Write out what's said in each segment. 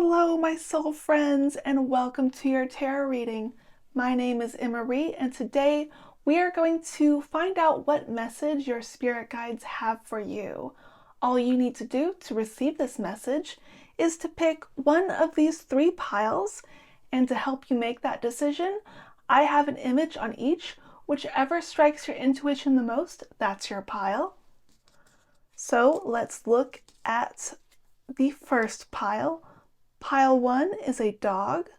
Hello, my soul friends, and welcome to your tarot reading. My name is Emery, and today we are going to find out what message your spirit guides have for you. All you need to do to receive this message is to pick one of these three piles, and to help you make that decision, I have an image on each. Whichever strikes your intuition the most, that's your pile. So let's look at the first pile. Pile 1 is a dog.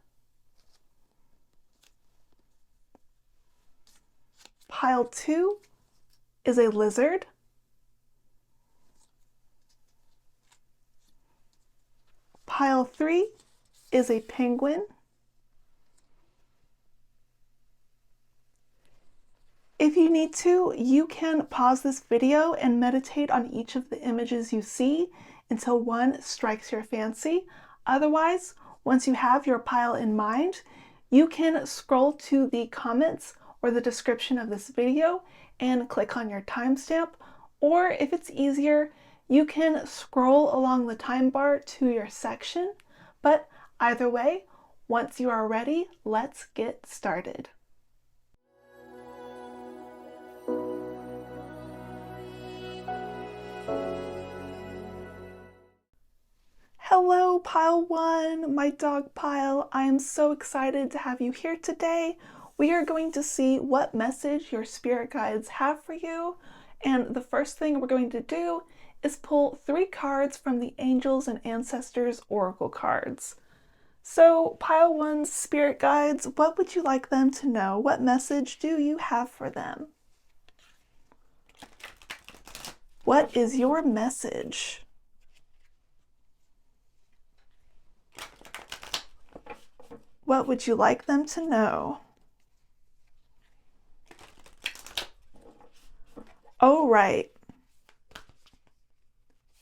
Pile 2 is a lizard. Pile 3 is a penguin. If you need to, you can pause this video and meditate on each of the images you see until one strikes your fancy. Otherwise, once you have your pile in mind, you can scroll to the comments or the description of this video and click on your timestamp. Or if it's easier, you can scroll along the time bar to your section. But either way, once you are ready, let's get started. Hello, Pile 1, my dog pile. I am so excited to have you here today. We are going to see what message your spirit guides have for you. And the first thing we're going to do is pull 3 cards from the Angels and Ancestors Oracle cards. So, Pile 1's spirit guides, what would you like them to know? What message do you have for them? What is your message? What would you like them to know? All right.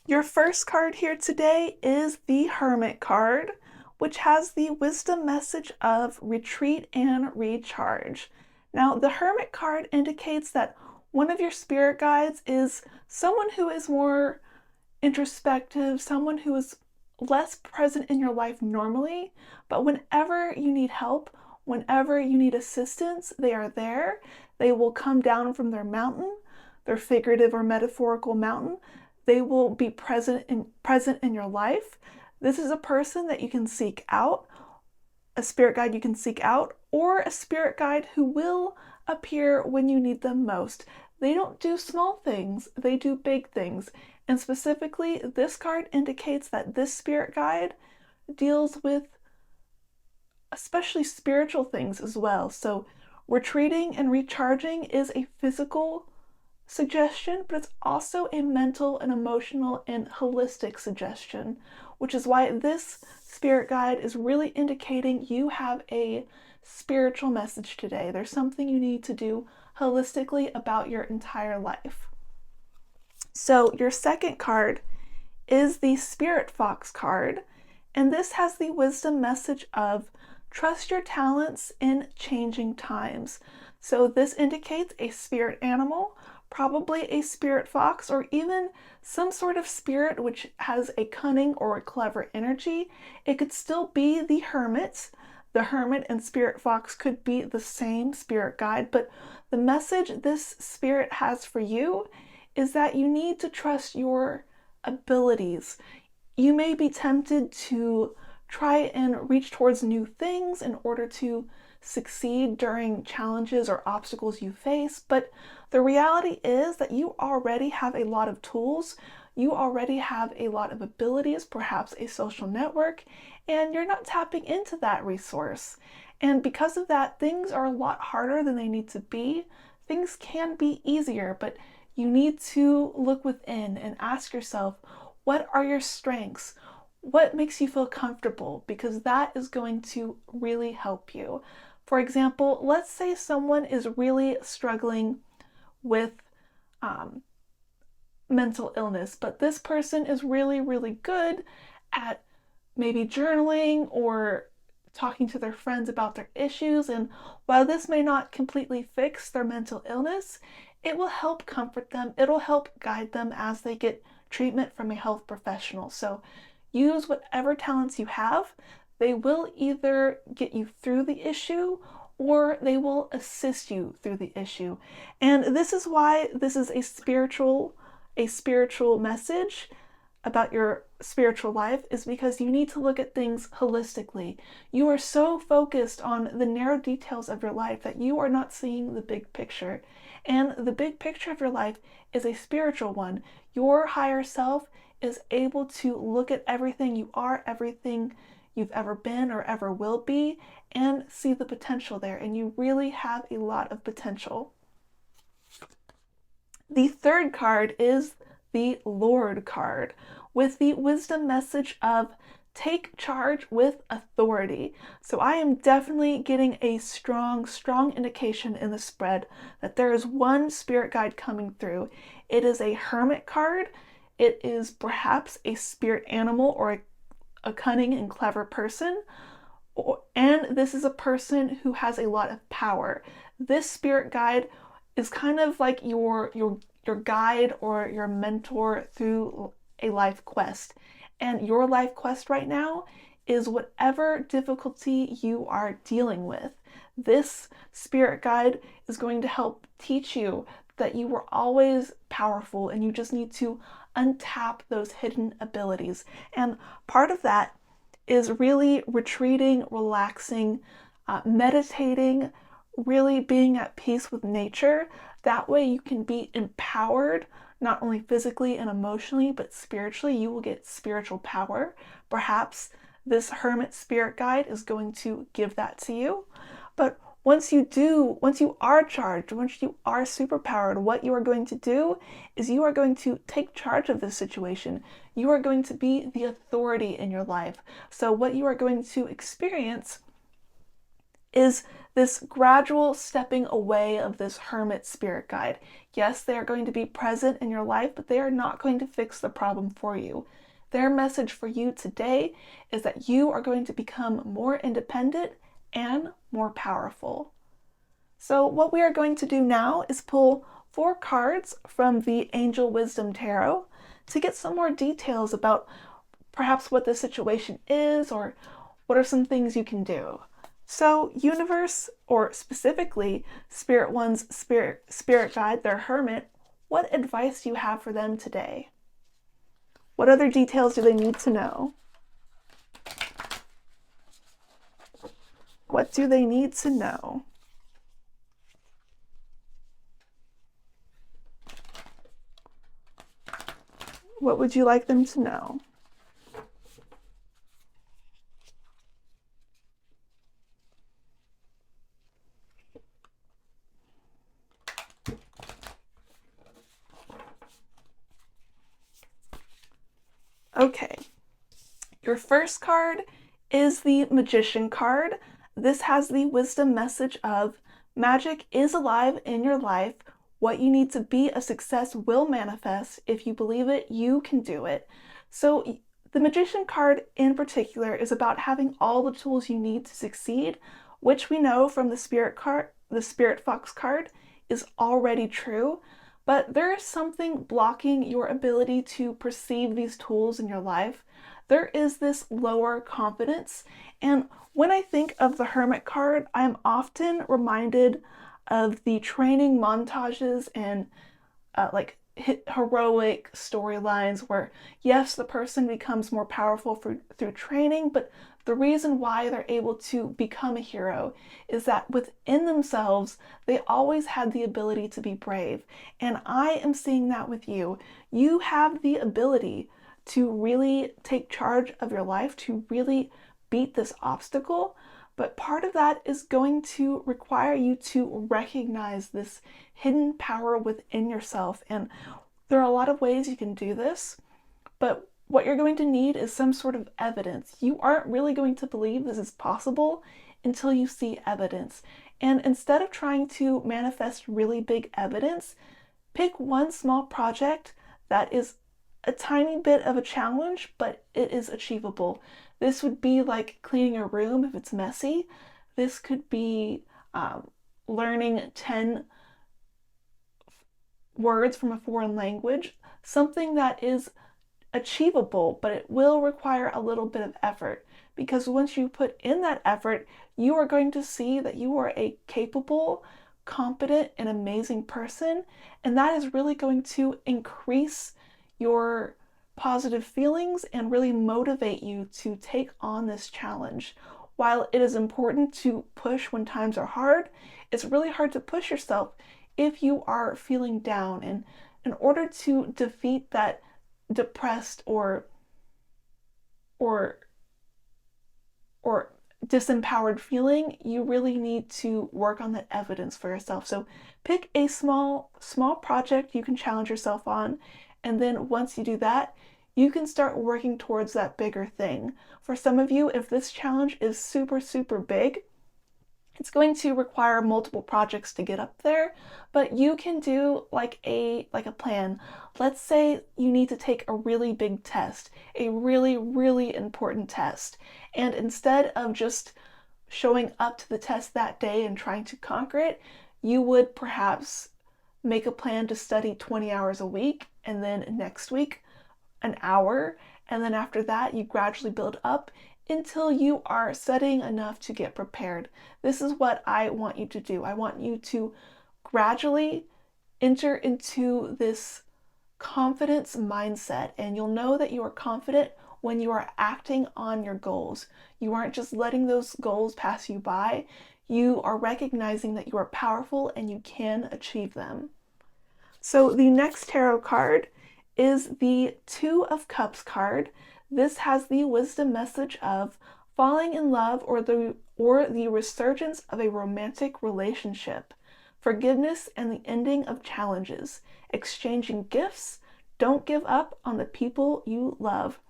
Your first card here today is the Hermit card, which has the wisdom message of retreat and recharge. Now, the Hermit card indicates that one of your spirit guides is someone who is more introspective, someone who is less present in your life normally, but whenever you need help, whenever you need assistance, they are there. They will come down from their mountain, their figurative or metaphorical mountain. They will be present in your life. This is a person that you can seek out, a spirit guide you can seek out, or a spirit guide who will appear when you need them most. They don't do small things, they do big things. And specifically, this card indicates that this spirit guide deals with especially spiritual things as well. So retreating and recharging is a physical suggestion, but it's also a mental and emotional and holistic suggestion, which is why this spirit guide is really indicating you have a spiritual message today. There's something you need to do holistically about your entire life. So your second card is the Spirit Fox card, and this has the wisdom message of trust your talents in changing times. So this indicates a spirit animal, probably a spirit fox, or even some sort of spirit which has a cunning or a clever energy. It could still be the hermit. The hermit and spirit fox could be the same spirit guide, but the message this spirit has for you is that you need to trust your abilities. You may be tempted to try and reach towards new things in order to succeed during challenges or obstacles you face, but the reality is that you already have a lot of tools, you already have a lot of abilities, perhaps a social network, and you're not tapping into that resource. And because of that, things are a lot harder than they need to be. Things can be easier, but you need to look within and ask yourself, what are your strengths? What makes you feel comfortable? Because that is going to really help you. For example, let's say someone is really struggling with mental illness, but this person is really, really good at maybe journaling or talking to their friends about their issues. And while this may not completely fix their mental illness, it will help comfort them. It'll help guide them as they get treatment from a health professional. So use whatever talents you have. They will either get you through the issue or they will assist you through the issue. And this is why this is a spiritual message about your spiritual life, is because you need to look at things holistically. You are so focused on the narrow details of your life that you are not seeing the big picture. And the big picture of your life is a spiritual one. Your higher self is able to look at everything you are, everything you've ever been or ever will be, and see the potential there. And you really have a lot of potential. The third card is the Lord card, with the wisdom message of take charge with authority. So I am definitely getting a strong indication in the spread that there is one spirit guide coming through. It is a hermit card. It is perhaps a spirit animal or a cunning and clever person. And this is a person who has a lot of power. This spirit guide is kind of like your guide or your mentor through a life quest. And your life quest right now is whatever difficulty you are dealing with. This spirit guide is going to help teach you that you were always powerful and you just need to untap those hidden abilities. And part of that is really retreating, relaxing, meditating, really being at peace with nature. That way you can be empowered, not only physically and emotionally, but spiritually. You will get spiritual power. Perhaps this hermit spirit guide is going to give that to you. But once you are charged, once you are superpowered, what you are going to do is you are going to take charge of this situation. You are going to be the authority in your life. So what you are going to experience is this gradual stepping away of this hermit spirit guide. Yes, they are going to be present in your life, but they are not going to fix the problem for you. Their message for you today is that you are going to become more independent and more powerful. So what we are going to do now is pull 4 cards from the Angel Wisdom Tarot to get some more details about perhaps what the situation is or what are some things you can do. So universe, or specifically Spirit One's spirit guide, their hermit, what advice do you have for them today? What other details do they need to know? What do they need to know? What would you like them to know? Okay, your first card is the Magician card. This has the wisdom message of magic is alive in your life. What you need to be a success will manifest. If you believe it, you can do it. So the Magician card in particular is about having all the tools you need to succeed, which we know from the Spirit card, the Spirit Fox card, is already true. But there is something blocking your ability to perceive these tools in your life. There is this lower confidence. And when I think of the Hermit card, I'm often reminded of the training montages and like heroic storylines where, yes, the person becomes more powerful through training, but the reason why they're able to become a hero is that within themselves, they always had the ability to be brave. And I am seeing that with you. You have the ability to really take charge of your life, to really beat this obstacle. But part of that is going to require you to recognize this hidden power within yourself. And there are a lot of ways you can do this, but what you're going to need is some sort of evidence. You aren't really going to believe this is possible until you see evidence. And instead of trying to manifest really big evidence, pick one small project that is a tiny bit of a challenge, but it is achievable. This would be like cleaning a room if it's messy. This could be learning 10 words from a foreign language, something that is achievable, but it will require a little bit of effort, because once you put in that effort, you are going to see that you are a capable, competent, and amazing person, and that is really going to increase your positive feelings and really motivate you to take on this challenge. While it is important to push when times are hard, it's really hard to push yourself if you are feeling down. And in order to defeat that depressed or or disempowered feeling, you really need to work on that evidence for yourself. So pick a small project you can challenge yourself on, and then once you do that, you can start working towards that bigger thing. For some of you, if this challenge is super big, it's going to require multiple projects to get up there, but you can do like a plan. Let's say you need to take a really big test, a really important test, and instead of just showing up to the test that day and trying to conquer it, you would perhaps make a plan to study 20 hours a week, and then next week an hour, and then after that you gradually build up until you are studying enough to get prepared. This is what I want you to do. I want you to gradually enter into this confidence mindset, and you'll know that you are confident when you are acting on your goals. You aren't just letting those goals pass you by. You are recognizing that you are powerful and you can achieve them. So the next tarot card is the Two of Cups card. This has the wisdom message of falling in love or the resurgence of a romantic relationship, forgiveness and the ending of challenges, exchanging gifts, don't give up on the people you love.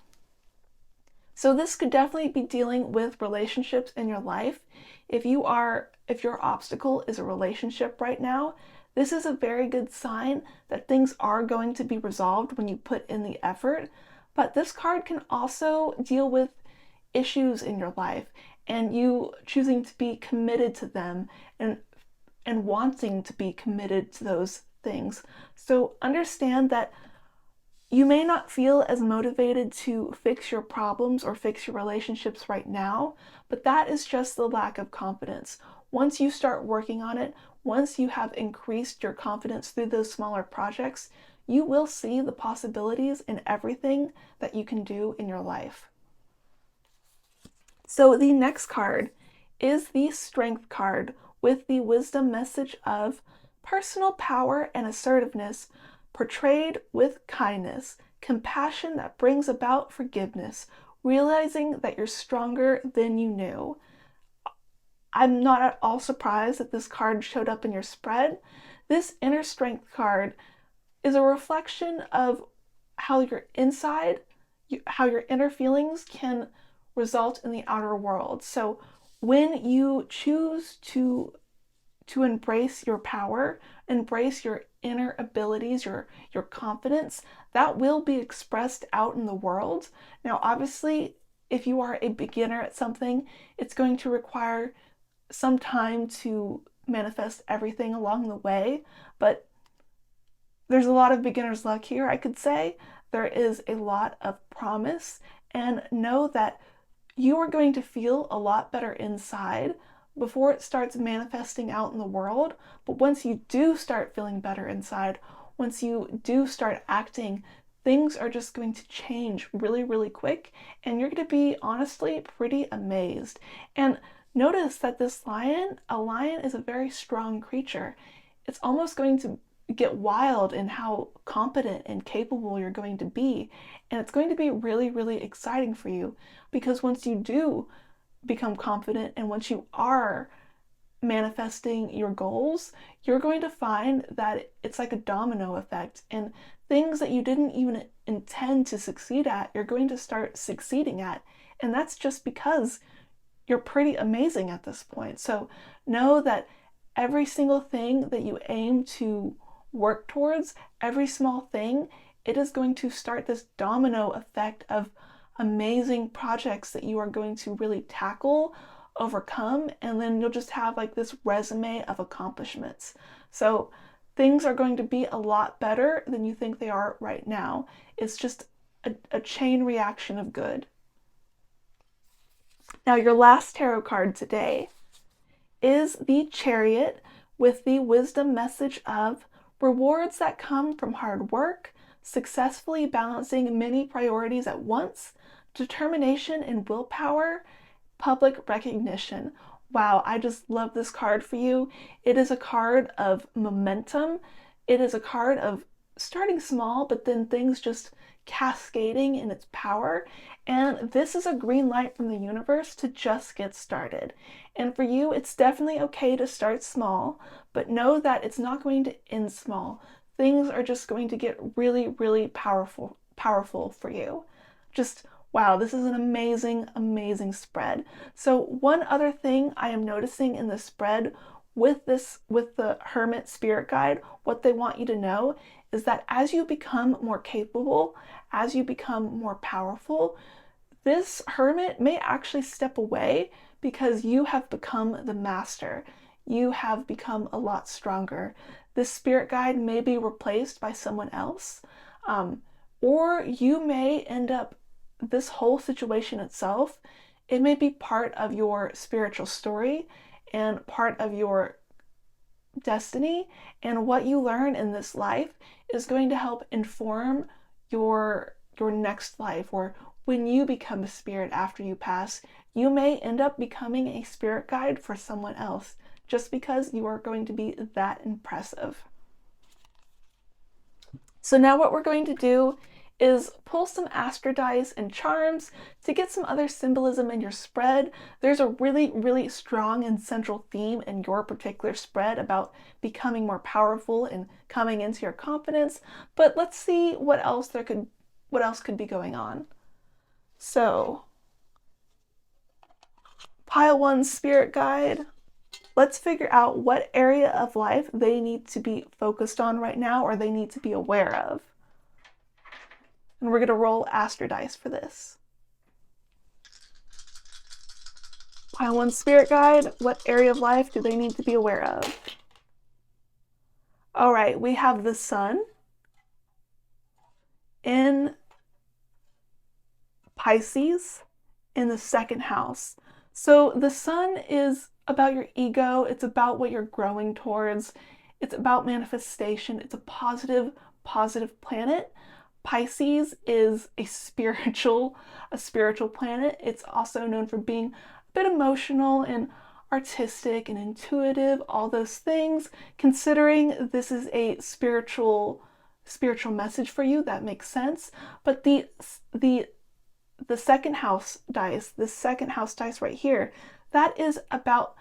So this could definitely be dealing with relationships in your life. If your obstacle is a relationship right now, this is a very good sign that things are going to be resolved when you put in the effort. But this card can also deal with issues in your life and you choosing to be committed to them and wanting to be committed to those things. So understand that you may not feel as motivated to fix your problems or fix your relationships right now, but that is just the lack of confidence. Once you start working on it, once you have increased your confidence through those smaller projects, you will see the possibilities in everything that you can do in your life. So the next card is the Strength card with the wisdom message of personal power and assertiveness portrayed with kindness, compassion that brings about forgiveness, realizing that you're stronger than you knew. I'm not at all surprised that this card showed up in your spread. This Inner Strength card is a reflection of how your inner feelings can result in the outer world. So when you choose to embrace your power, embrace your inner abilities, your confidence, that will be expressed out in the world. Now, obviously, if you are a beginner at something, it's going to require some time to manifest everything along the way, but there's a lot of beginner's luck here, I could say. There is a lot of promise, and know that you are going to feel a lot better inside before it starts manifesting out in the world. But once you do start feeling better inside, once you do start acting, things are just going to change really quick, and you're going to be honestly pretty amazed. And notice that a lion is a very strong creature. It's almost going to get wild in how competent and capable you're going to be. And it's going to be really exciting for you, because once you do become confident and once you are manifesting your goals, you're going to find that it's like a domino effect, and things that you didn't even intend to succeed at, you're going to start succeeding at. And that's just because you're pretty amazing at this point. So know that every single thing that you aim to work towards, every small thing, it is going to start this domino effect of amazing projects that you are going to really tackle, overcome, and then you'll just have like this resume of accomplishments. So things are going to be a lot better than you think they are right now. It's just a chain reaction of good. Now, your last tarot card today is the Chariot with the wisdom message of rewards that come from hard work, successfully balancing many priorities at once, determination and willpower, public recognition. Wow, I just love this card for you. It is a card of momentum. It is a card of starting small, but then things just cascading in its power. And this is a green light from the universe to just get started. And for you, it's definitely okay to start small, but know that it's not going to end small. Things are just going to get really, really powerful for you. Just wow, this is an amazing, amazing spread. So one other thing I am noticing in the spread with the Hermit Spirit Guide, what they want you to know is that as you become more capable, as you become more powerful, this hermit may actually step away because you have become the master. You have become a lot stronger. This spirit guide may be replaced by someone else, or you may end up, this whole situation itself, it may be part of your spiritual story and part of your destiny, and what you learn in this life is going to help inform your next life, or when you become a spirit after you pass, you may end up becoming a spirit guide for someone else just because you are going to be that impressive. So now what we're going to do is pull some Astro Dice and charms to get some other symbolism in your spread. There's a really, really strong and central theme in your particular spread about becoming more powerful and coming into your confidence, but let's see what else could be going on. So, pile one spirit guide. Let's figure out what area of life they need to be focused on right now, or they need to be aware of. And we're going to roll Astro Dice for this. Pile one spirit guide. What area of life do they need to be aware of? All right, we have the Sun in Pisces in the second house. So the Sun is about your ego. It's about what you're growing towards. It's about manifestation. It's a positive planet. Pisces is a spiritual planet. It's also known for being a bit emotional and artistic and intuitive, all those things. Considering this is a spiritual message for you, that makes sense. But the second house dice, this second house dice right here, that is about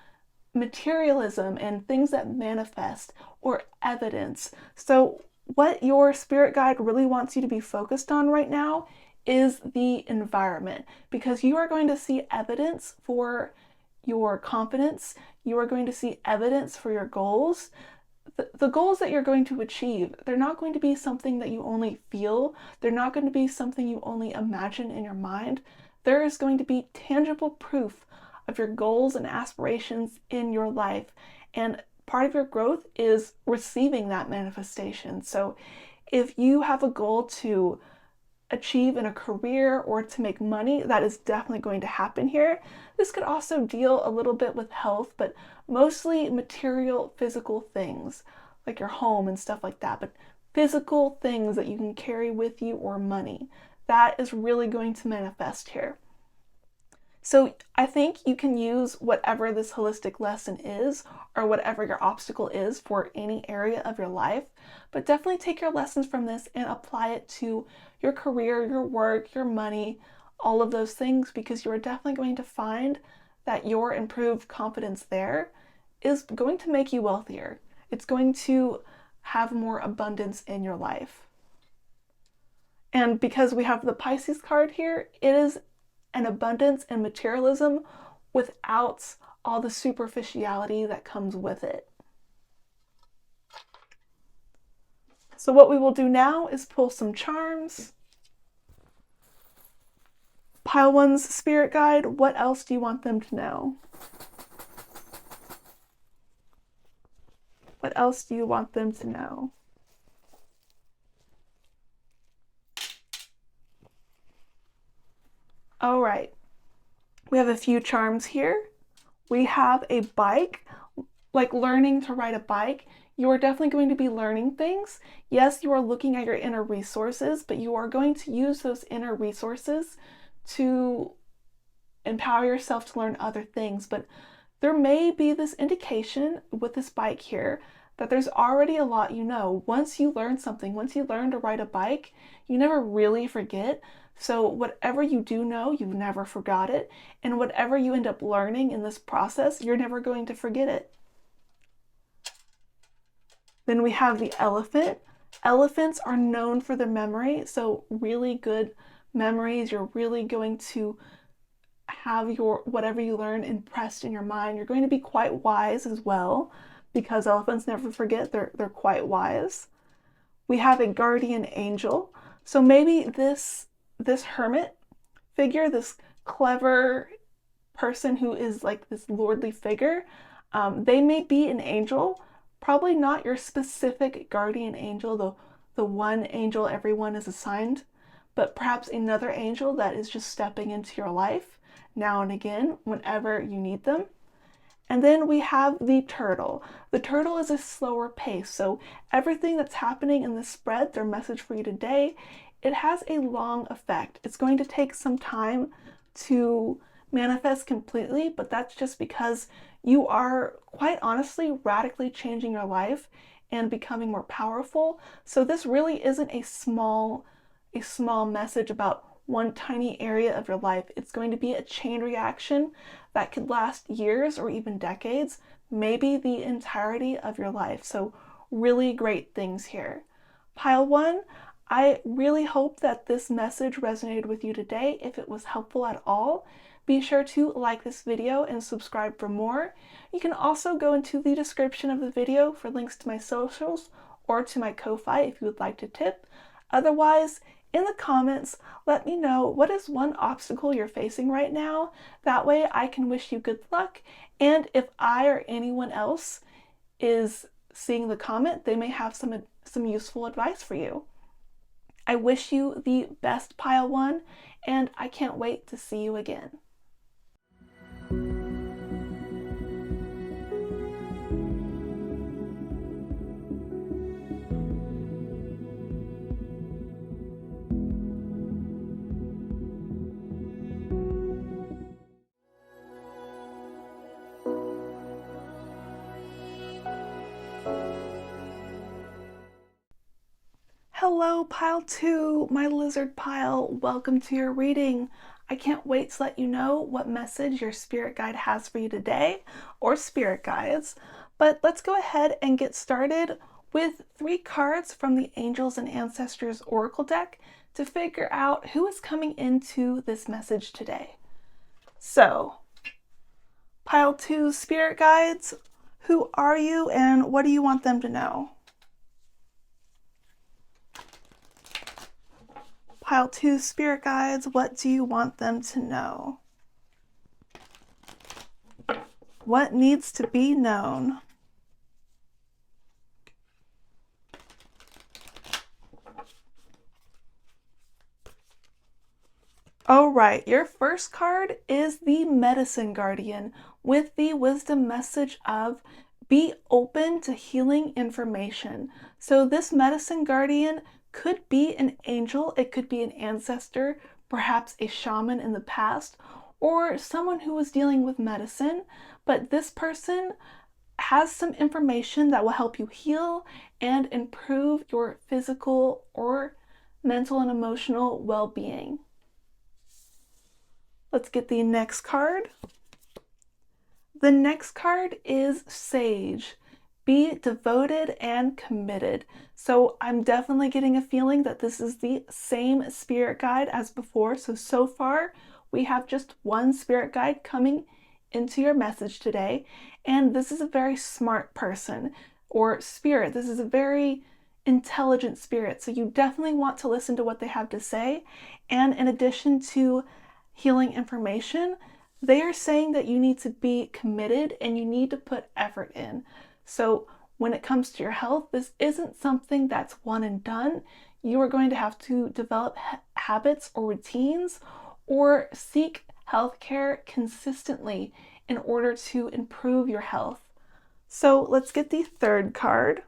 materialism and things that manifest, or evidence. So what your spirit guide really wants you to be focused on right now is the environment, because you are going to see evidence for your confidence. You are going to see evidence for your goals. The goals that you're going to achieve, they're not going to be something that you only feel. They're not going to be something you only imagine in your mind. There is going to be tangible proof of your goals and aspirations in your life. And part of your growth is receiving that manifestation. So if you have a goal to achieve in a career or to make money, that is definitely going to happen here. This could also deal a little bit with health, but mostly material, physical things like your home and stuff like that. But physical things that you can carry with you, or money, that is really going to manifest here. So I think you can use whatever this holistic lesson is, or whatever your obstacle is for any area of your life, but definitely take your lessons from this and apply it to your career, your work, your money, all of those things, because you are definitely going to find that your improved confidence there is going to make you wealthier. It's going to have more abundance in your life. And because we have the Pisces card here, it is an abundance and materialism without all the superficiality that comes with it. So what we will do now is pull some charms. Pile one's spirit guide. What else do you want them to know? What else do you want them to know? All right, we have a few charms here. We have a bike, like learning to ride a bike. You are definitely going to be learning things. Yes, you are looking at your inner resources, but you are going to use those inner resources to empower yourself to learn other things. But there may be this indication with this bike here that there's already a lot you know. Once you learn something, once you learn to ride a bike, you never really forget. So whatever you do know, you've never forgot it. And whatever you end up learning in this process, you're never going to forget it. Then we have the elephant. Elephants are known for their memory, so really good memories. You're really going to have your whatever you learn impressed in your mind. You're going to be quite wise as well, because elephants never forget. They're quite wise. We have a guardian angel. So maybe this hermit figure, this clever person who is like this lordly figure, they may be an angel. Probably not your specific guardian angel, the one angel everyone is assigned, but perhaps another angel that is just stepping into your life now and again whenever you need them. And then we have the turtle. The turtle is a slower pace, so everything that's happening in the spread, their message for you today, it has a long effect. It's going to take some time to manifest completely, but that's just because you are, quite honestly, radically changing your life and becoming more powerful. So this really isn't a small message about one tiny area of your life. It's going to be a chain reaction that could last years or even decades, maybe the entirety of your life. So really great things here. Pile 1, I really hope that this message resonated with you today. If it was helpful at all, be sure to like this video and subscribe for more. You can also go into the description of the video for links to my socials or to my Ko-Fi if you would like to tip. Otherwise, in the comments, let me know what is one obstacle you're facing right now. That way I can wish you good luck. And if I or anyone else is seeing the comment, they may have some useful advice for you. I wish you the best, Pile 1, and I can't wait to see you again. Hello, Pile 2, my lizard pile. Welcome to your reading. I can't wait to let you know what message your spirit guide has for you today, or spirit guides. But let's go ahead and get started with 3 cards from the Angels and Ancestors Oracle deck to figure out who is coming into this message today. So, Pile 2 spirit guides, who are you and what do you want them to know? Pile 2 spirit guides, what do you want them to know? What needs to be known? All right, your first card is the Medicine Guardian with the wisdom message of be open to healing information. So this Medicine Guardian could be an angel, it could be an ancestor, perhaps a shaman in the past, or someone who was dealing with medicine, but this person has some information that will help you heal and improve your physical or mental and emotional well-being. Let's get the next card. The next card is Sage. Be devoted and committed. So I'm definitely getting a feeling that this is the same spirit guide as before. So far we have just one spirit guide coming into your message today. And this is a very smart person or spirit. This is a very intelligent spirit. So you definitely want to listen to what they have to say. And in addition to healing information, they are saying that you need to be committed and you need to put effort in. So when it comes to your health, this isn't something that's one and done. You are going to have to develop habits or routines or seek healthcare consistently in order to improve your health. So let's get the third card.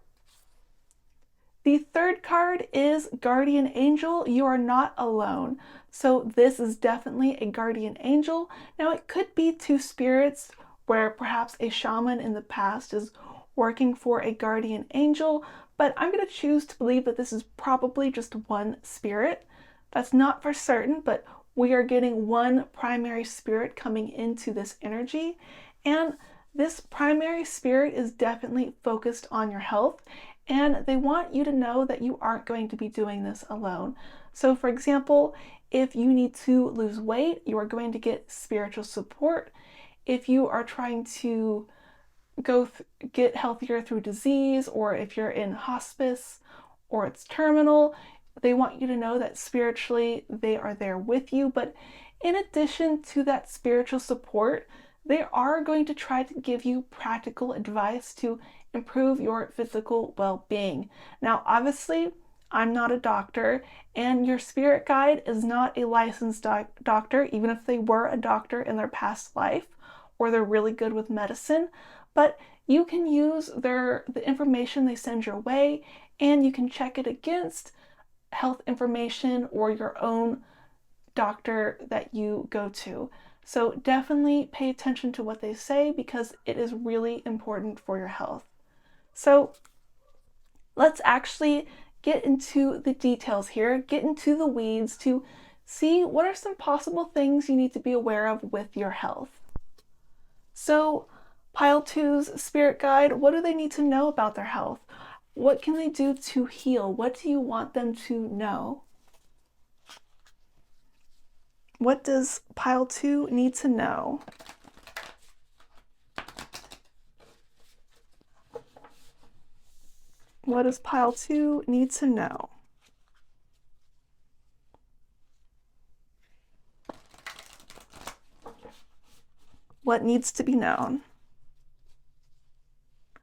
The third card is Guardian Angel. You are not alone. So this is definitely a guardian angel. Now it could be two spirits where perhaps a shaman in the past is working for a guardian angel, but I'm going to choose to believe that this is probably just one spirit. That's not for certain, but we are getting one primary spirit coming into this energy, and this primary spirit is definitely focused on your health, and they want you to know that you aren't going to be doing this alone. So for example, if you need to lose weight, you are going to get spiritual support. If you are trying to get healthier through disease, or if you're in hospice or it's terminal, they want you to know that spiritually they are there with you. But in addition to that spiritual support, they are going to try to give you practical advice to improve your physical well-being. Now, obviously, I'm not a doctor, and your spirit guide is not a licensed doctor, even if they were a doctor in their past life, or they're really good with medicine. But you can use the information they send your way, and you can check it against health information or your own doctor that you go to. So definitely pay attention to what they say, because it is really important for your health. So let's actually get into the details here, get into the weeds to see what are some possible things you need to be aware of with your health. So Pile 2's spirit guide, what do they need to know about their health? What can they do to heal? What do you want them to know? What does Pile 2 need to know? What does Pile 2 need to know? What needs to be known?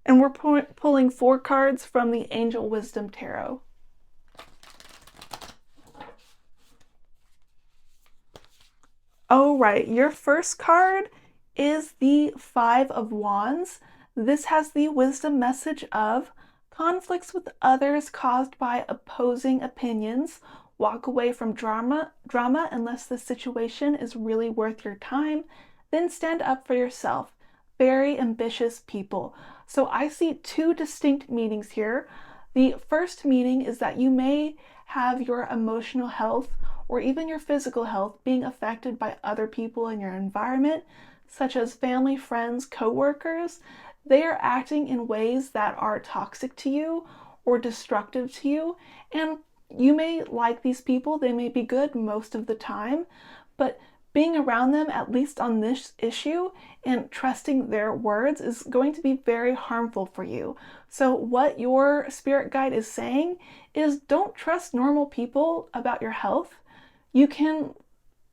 And we're pulling 4 cards from the Angel Wisdom Tarot. Oh, right. Your first card is the 5 of Wands. This has the wisdom message of conflicts with others caused by opposing opinions. Walk away from drama unless the situation is really worth your time. Then stand up for yourself. Very ambitious people. So I see 2 distinct meanings here. The first meaning is that you may have your emotional health or even your physical health being affected by other people in your environment, such as family, friends, co-workers. They are acting in ways that are toxic to you or destructive to you, and you may like these people. They may be good most of the time, but being around them, at least on this issue, and trusting their words is going to be very harmful for you. So what your spirit guide is saying is, don't trust normal people about your health. You can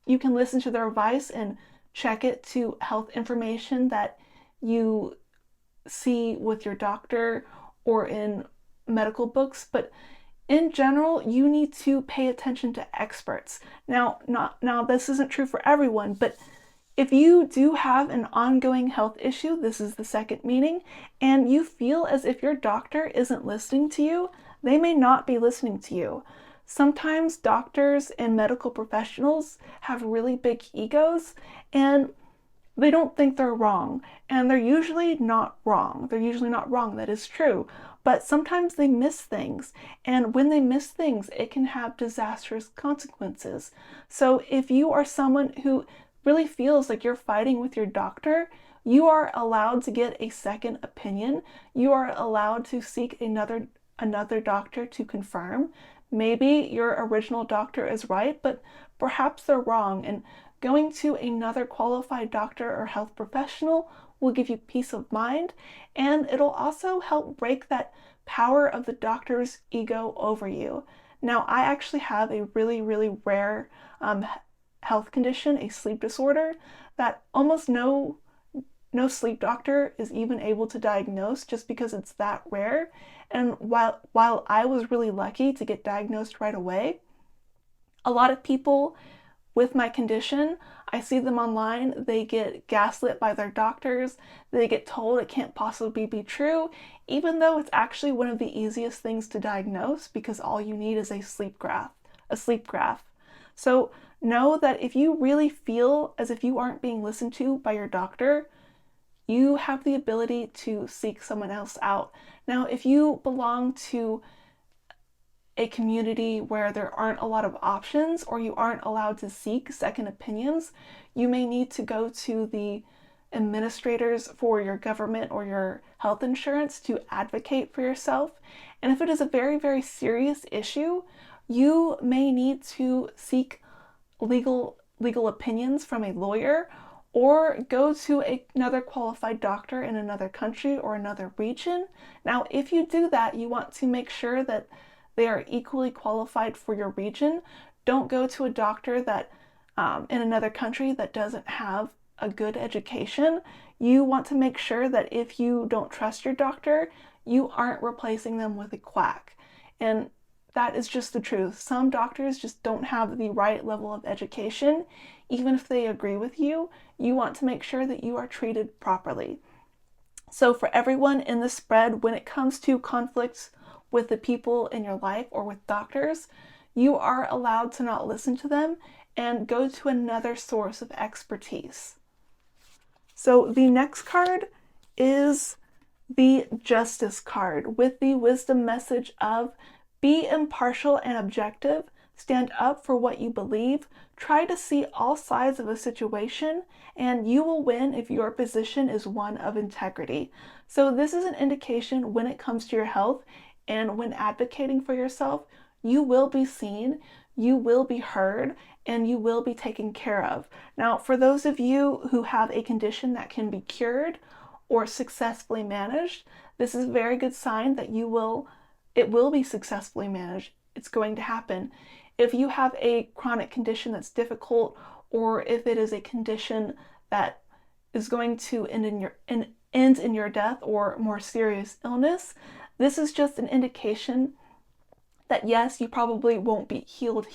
listen to their advice and check it to health information that you see with your doctor or in medical books, but in general, you need to pay attention to experts. Now this isn't true for everyone, but if you do have an ongoing health issue, this is the second meaning, and you feel as if your doctor isn't listening to you, they may not be listening to you. Sometimes doctors and medical professionals have really big egos, and they don't think they're wrong, and they're usually not wrong. That is true. But sometimes they miss things, and when they miss things, it can have disastrous consequences. So if you are someone who really feels like you're fighting with your doctor, you are allowed to get a second opinion. You are allowed to seek another doctor to confirm. Maybe your original doctor is right, but perhaps they're wrong, and going to another qualified doctor or health professional will give you peace of mind, and it'll also help break that power of the doctor's ego over you. Now, I actually have a really, really rare health condition, a sleep disorder, that almost no sleep doctor is even able to diagnose, just because it's that rare. And while I was really lucky to get diagnosed right away, a lot of people with my condition, I see them online, they get gaslit by their doctors, they get told it can't possibly be true, even though it's actually one of the easiest things to diagnose because all you need is a sleep graph. So know that if you really feel as if you aren't being listened to by your doctor, you have the ability to seek someone else out. Now, if you belong to a community where there aren't a lot of options or you aren't allowed to seek second opinions, you may need to go to the administrators for your government or your health insurance to advocate for yourself. And if it is a very, very serious issue, you may need to seek legal opinions from a lawyer or go to another qualified doctor in another country or another region. Now, if you do that, you want to make sure that they are equally qualified for your region. Don't go to a doctor that in another country that doesn't have a good education. You want to make sure that if you don't trust your doctor, you aren't replacing them with a quack. And that is just the truth. Some doctors just don't have the right level of education. Even if they agree with you, you want to make sure that you are treated properly. So for everyone in the spread, when it comes to conflicts with the people in your life or with doctors, you are allowed to not listen to them and go to another source of expertise. So the next card is the Justice card with the wisdom message of be impartial and objective, stand up for what you believe, try to see all sides of a situation, and you will win if your position is one of integrity. So this is an indication when it comes to your health and when advocating for yourself, you will be seen, you will be heard, and you will be taken care of. Now, for those of you who have a condition that can be cured or successfully managed, this is a very good sign that it will be successfully managed. It's going to happen. If you have a chronic condition that's difficult, or if it is a condition that is going to end in your death or more serious illness, this is just an indication that yes, you probably won't be healed,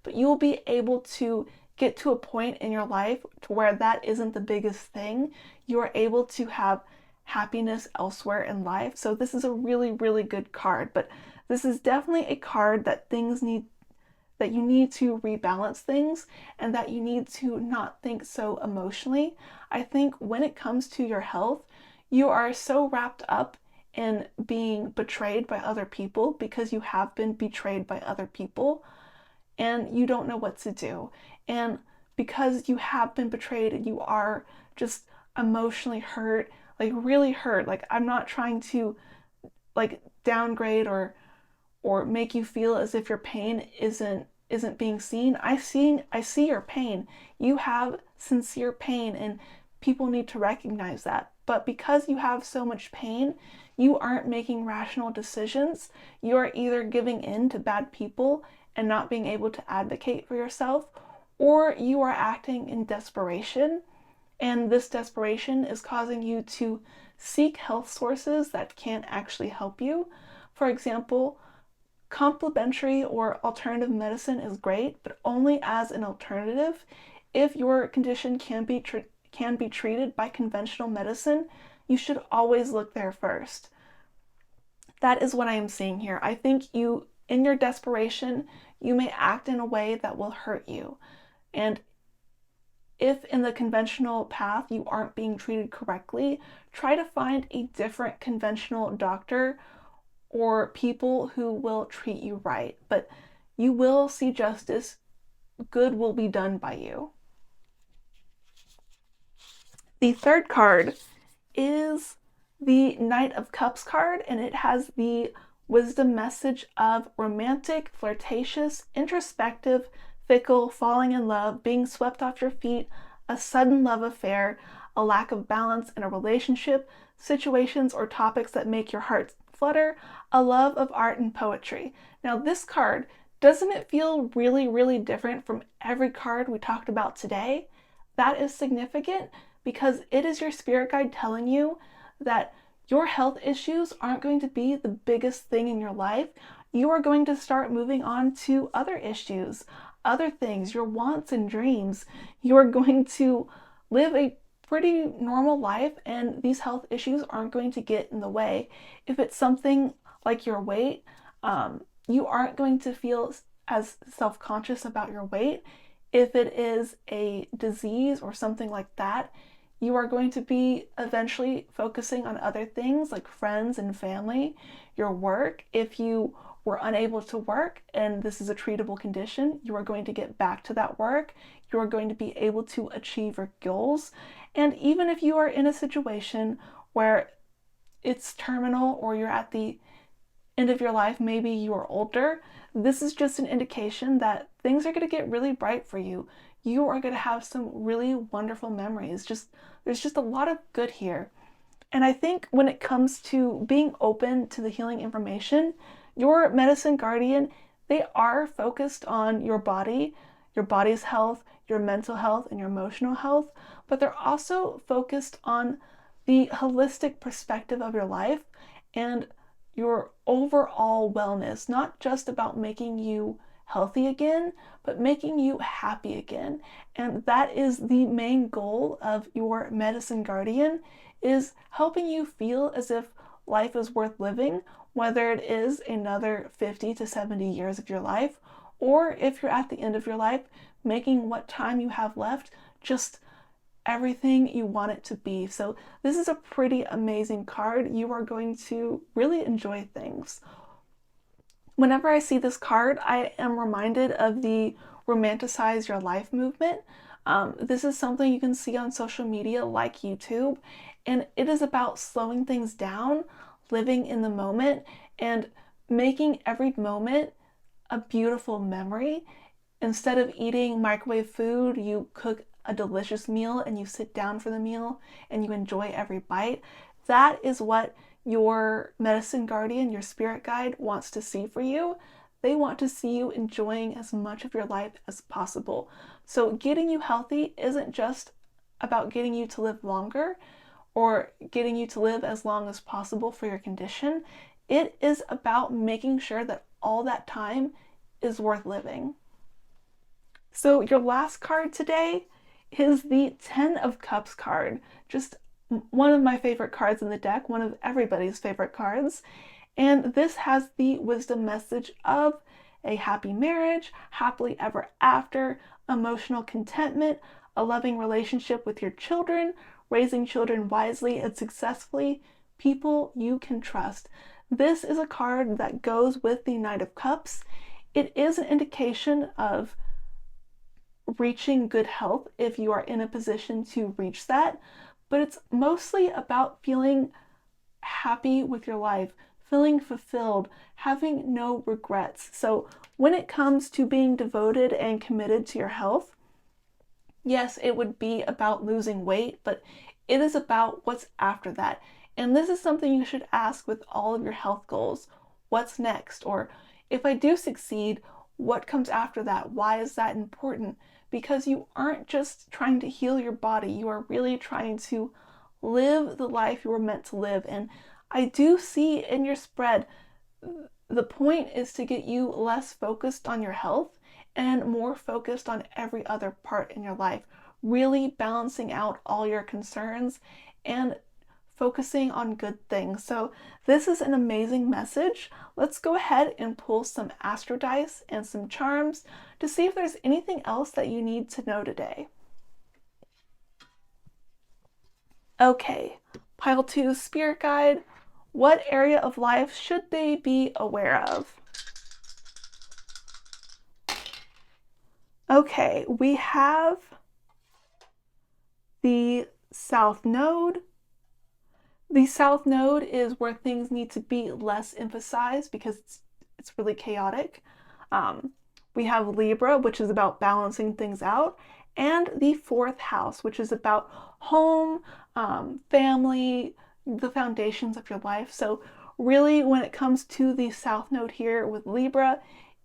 but you will be able to get to a point in your life to where that isn't the biggest thing. You are able to have happiness elsewhere in life. So this is a really, really good card, but this is definitely a card that you need to rebalance things and that you need to not think so emotionally. I think when it comes to your health, you are so wrapped up in being betrayed by other people because you have been betrayed by other people and you don't know what to do. And because you have been betrayed and you are just emotionally hurt, like really hurt, like I'm not trying to like downgrade or make you feel as if your pain isn't being seen. I see your pain. You have sincere pain and people need to recognize that. But because you have so much pain, you aren't making rational decisions. You are either giving in to bad people and not being able to advocate for yourself, or you are acting in desperation. And this desperation is causing you to seek health sources that can't actually help you. For example, complementary or alternative medicine is great, but only as an alternative. If your condition can be treated by conventional medicine, you should always look there first. That is what I am seeing here. I think you, in your desperation, you may act in a way that will hurt you. And if in the conventional path you aren't being treated correctly, try to find a different conventional doctor or people who will treat you right. But you will see justice. Good will be done by you. The third card is the Knight of Cups card, and it has the wisdom message of romantic, flirtatious, introspective, fickle, falling in love, being swept off your feet, a sudden love affair, a lack of balance in a relationship, situations or topics that make your heart flutter, a love of art and poetry. Now this card, doesn't it feel really, really different from every card we talked about today? That is significant because it is your spirit guide telling you that your health issues aren't going to be the biggest thing in your life. You are going to start moving on to other issues. other things, your wants and dreams. You are going to live a pretty normal life, and these health issues aren't going to get in the way. If it's something like your weight, you aren't going to feel as self-conscious about your weight. If it is a disease or something like that, you are going to be eventually focusing on other things like friends and family, your work. If you were unable to work and this is a treatable condition, you are going to get back to that work. You are going to be able to achieve your goals. And even if you are in a situation where it's terminal or you're at the end of your life, maybe you are older, this is just an indication that things are going to get really bright for you. You are going to have some really wonderful memories. There's just a lot of good here. And I think when it comes to being open to the healing information, your medicine guardian, they are focused on your body's health, your mental health, and your emotional health, but they're also focused on the holistic perspective of your life and your overall wellness, not just about making you healthy again, but making you happy again. And that is the main goal of your medicine guardian, is helping you feel as if life is worth living, whether it is another 50 to 70 years of your life, or if you're at the end of your life, making what time you have left just everything you want it to be. So this is a pretty amazing card. You are going to really enjoy things. Whenever I see this card, I am reminded of the Romanticize Your Life movement. This is something you can see on social media like YouTube, and it is about slowing things down, living in the moment, and making every moment a beautiful memory. Instead of eating microwave food, you cook a delicious meal and you sit down for the meal and you enjoy every bite. That is what your medicine guardian, your spirit guide, wants to see for you. They want to see you enjoying as much of your life as possible. So getting you healthy isn't just about getting you to live longer or getting you to live as long as possible for your condition. It is about making sure that all that time is worth living. So your last card today is the Ten of Cups card. Just one of my favorite cards in the deck, one of everybody's favorite cards. And this has the wisdom message of a happy marriage, happily ever after, emotional contentment, a loving relationship with your children, raising children wisely and successfully, people you can trust. This is a card that goes with the Knight of Cups. It is an indication of reaching good health if you are in a position to reach that, but it's mostly about feeling happy with your life, feeling fulfilled, having no regrets. So when it comes to being devoted and committed to your health, yes, it would be about losing weight, but it is about what's after that. And this is something you should ask with all of your health goals. What's next? Or if I do succeed, what comes after that? Why is that important? Because you aren't just trying to heal your body, you are really trying to live the life you were meant to live. And I do see in your spread, the point is to get you less focused on your health and more focused on every other part in your life, really balancing out all your concerns and focusing on good things. So this is an amazing message. Let's go ahead and pull some astro dice and some charms to see if there's anything else that you need to know today. Okay, pile 2, spirit guide. What area of life should they be aware of? Okay, we have the South Node. The South Node is where things need to be less emphasized because it's really chaotic. We have Libra, which is about balancing things out, and the 4th house, which is about home, family, the foundations of your life. So really, when it comes to the South Node here with Libra,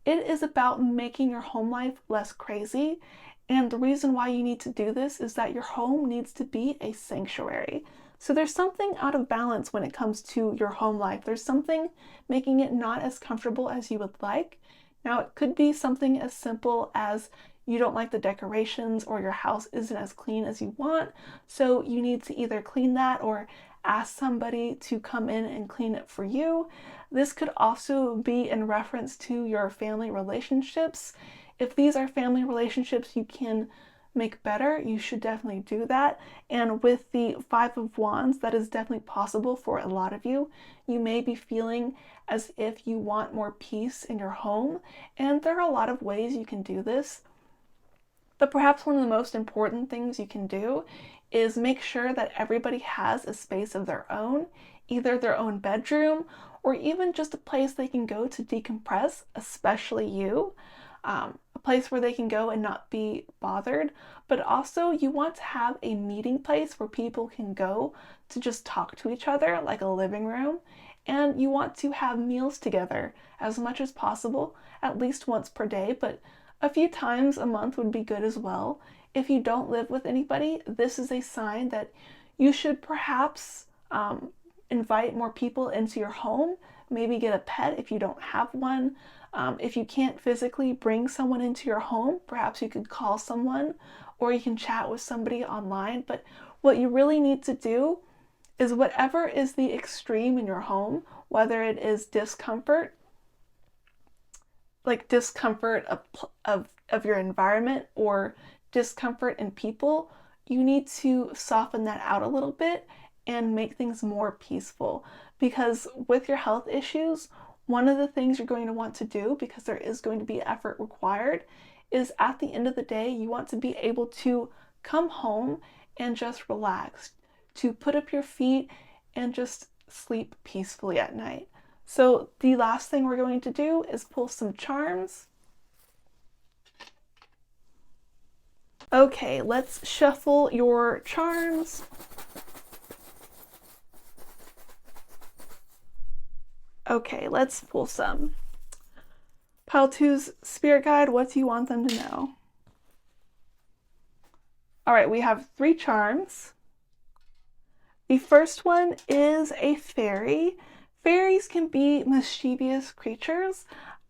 it is about making your home life less crazy. And the reason why you need to do this is that your home needs to be a sanctuary. So there's something out of balance when it comes to your home life. There's something making it not as comfortable as you would like. Now, it could be something as simple as you don't like the decorations or your house isn't as clean as you want, so you need to either clean that or ask somebody to come in and clean it for you. This could also be in reference to your family relationships. If these are family relationships you can make better, you should definitely do that. And with the Five of Wands, that is definitely possible for a lot of you. You may be feeling as if you want more peace in your home, and there are a lot of ways you can do this. But perhaps one of the most important things you can do is make sure that everybody has a space of their own, either their own bedroom or even just a place they can go to decompress, especially you. A place where they can go and not be bothered, but also you want to have a meeting place where people can go to just talk to each other, like a living room, and you want to have meals together as much as possible, at least once per day, but a few times a month would be good as well. If you don't live with anybody, this is a sign that you should perhaps invite more people into your home, maybe get a pet if you don't have one. If you can't physically bring someone into your home, perhaps you could call someone or you can chat with somebody online. But what you really need to do is whatever is the extreme in your home, whether it is discomfort, like discomfort of your environment or discomfort in people, you need to soften that out a little bit and make things more peaceful. Because with your health issues, one of the things you're going to want to do, because there is going to be effort required, is at the end of the day, you want to be able to come home and just relax, to put up your feet and just sleep peacefully at night. So the last thing we're going to do is pull some charms. Okay, let's shuffle your charms. Okay, let's pull some. Pile 2's spirit guide, what do you want them to know? All right, we have 3 charms. The first one is a fairy. Fairies can be mischievous creatures.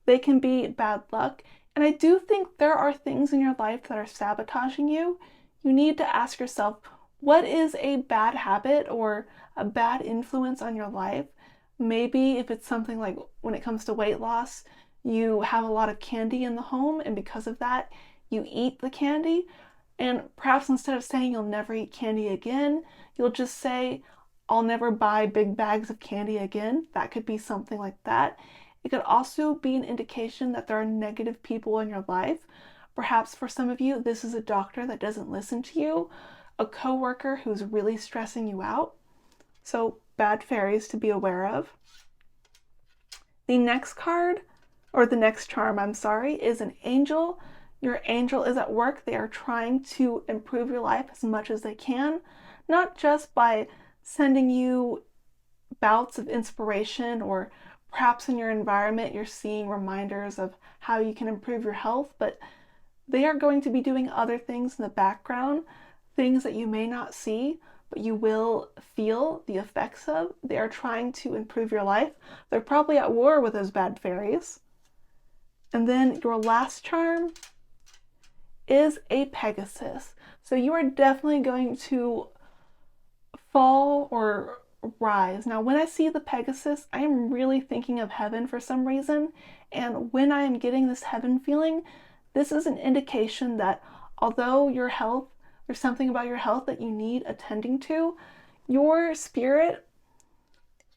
They can be bad luck. And I do think there are things in your life that are sabotaging you. You need to ask yourself, what is a bad habit or a bad influence on your life? Maybe if it's something like when it comes to weight loss, you have a lot of candy in the home, and because of that, you eat the candy. And perhaps instead of saying you'll never eat candy again, you'll just say, I'll never buy big bags of candy again. That could be something like that. It could also be an indication that there are negative people in your life. Perhaps for some of you, this is a doctor that doesn't listen to you, a coworker who's really stressing you out. So bad fairies to be aware of. The next card, or the next charm, I'm sorry, is an angel. Your angel is at work. They are trying to improve your life as much as they can, not just by sending you bouts of inspiration, or perhaps in your environment you're seeing reminders of how you can improve your health, but they are going to be doing other things in the background, things that you may not see, but you will feel the effects of. They are trying to improve your life. They're probably at war with those bad fairies. And then your last charm is a Pegasus. So you are definitely going to fall or rise. Now, when I see the Pegasus, I am really thinking of heaven for some reason. And when I am getting this heaven feeling, this is an indication that although your health, there's something about your health that you need attending to, your spirit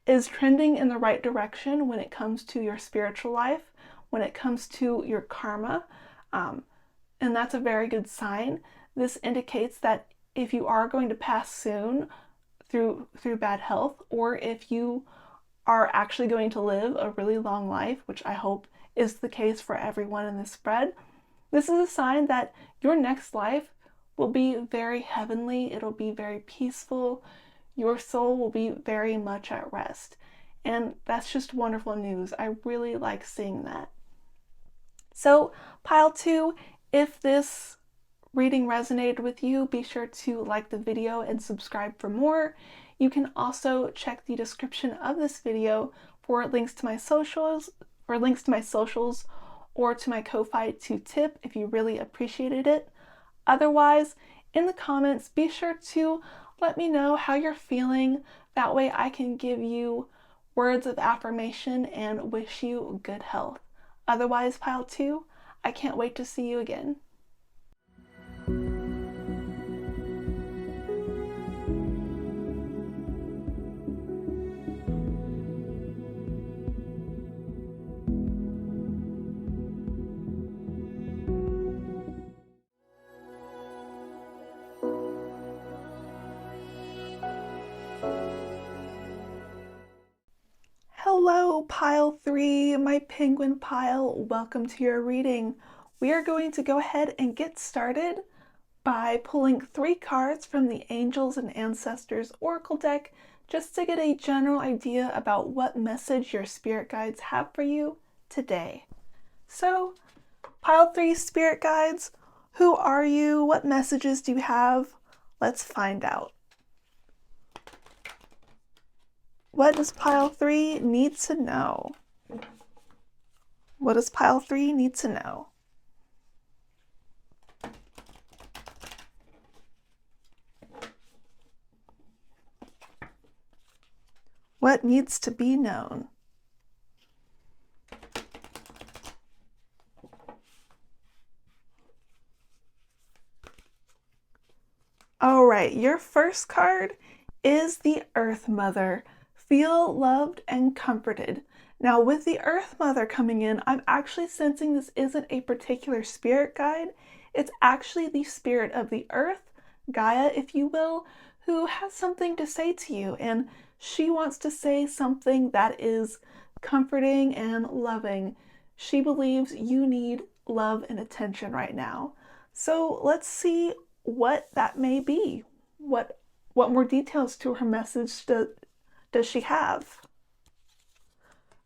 is trending in the right direction when it comes to your spiritual life, when it comes to your karma. And that's a very good sign. This indicates that if you are going to pass soon through bad health, or if you are actually going to live a really long life, which I hope is the case for everyone in this spread, this is a sign that your next life will be very heavenly. It'll be very peaceful. Your soul will be very much at rest. And that's just wonderful news. I really like seeing that. So, pile 2, if this reading resonated with you, be sure to like the video and subscribe for more. You can also check the description of this video for links to my socials, or to my Ko-Fi to tip if you really appreciated it. Otherwise, in the comments, be sure to let me know how you're feeling. That way I can give you words of affirmation and wish you good health. Otherwise, Pile 2, I can't wait to see you again. Hello, Pile 3, my penguin pile. Welcome to your reading. We are going to go ahead and get started by pulling 3 cards from the Angels and Ancestors Oracle deck just to get a general idea about what message your spirit guides have for you today. So, Pile 3 spirit guides, who are you? What messages do you have? Let's find out. What does Pile 3 need to know? What does Pile 3 need to know? What needs to be known? All right, your first card is the Earth Mother. Feel loved and comforted. Now, with the Earth Mother coming in, I'm actually sensing this isn't a particular spirit guide. It's actually the spirit of the earth, Gaia, if you will, who has something to say to you. And she wants to say something that is comforting and loving. She believes you need love and attention right now. So let's see what that may be. What more details to her message does she have?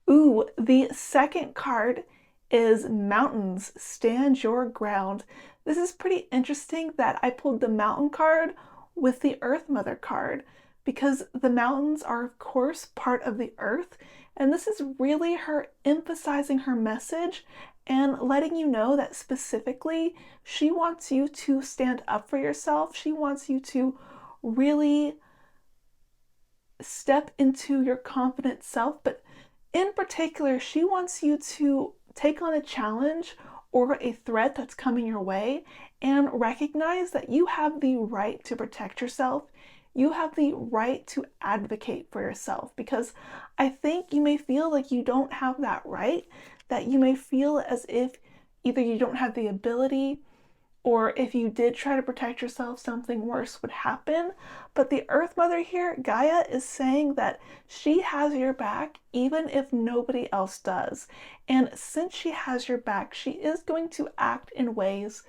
Ooh, the second card is Mountains, Stand Your Ground. This is pretty interesting that I pulled the Mountain card with the Earth Mother card because the mountains are, of course, part of the earth, and this is really her emphasizing her message and letting you know that specifically she wants you to stand up for yourself. She wants you to really step into your confident self, but in particular, she wants you to take on a challenge or a threat that's coming your way and recognize that you have the right to protect yourself. You have the right to advocate for yourself, because I think you may feel like you don't have that right, that you may feel as if either you don't have the ability, or if you did try to protect yourself, something worse would happen. But the Earth Mother here, Gaia, is saying that she has your back even if nobody else does. And since she has your back, she is going to act in ways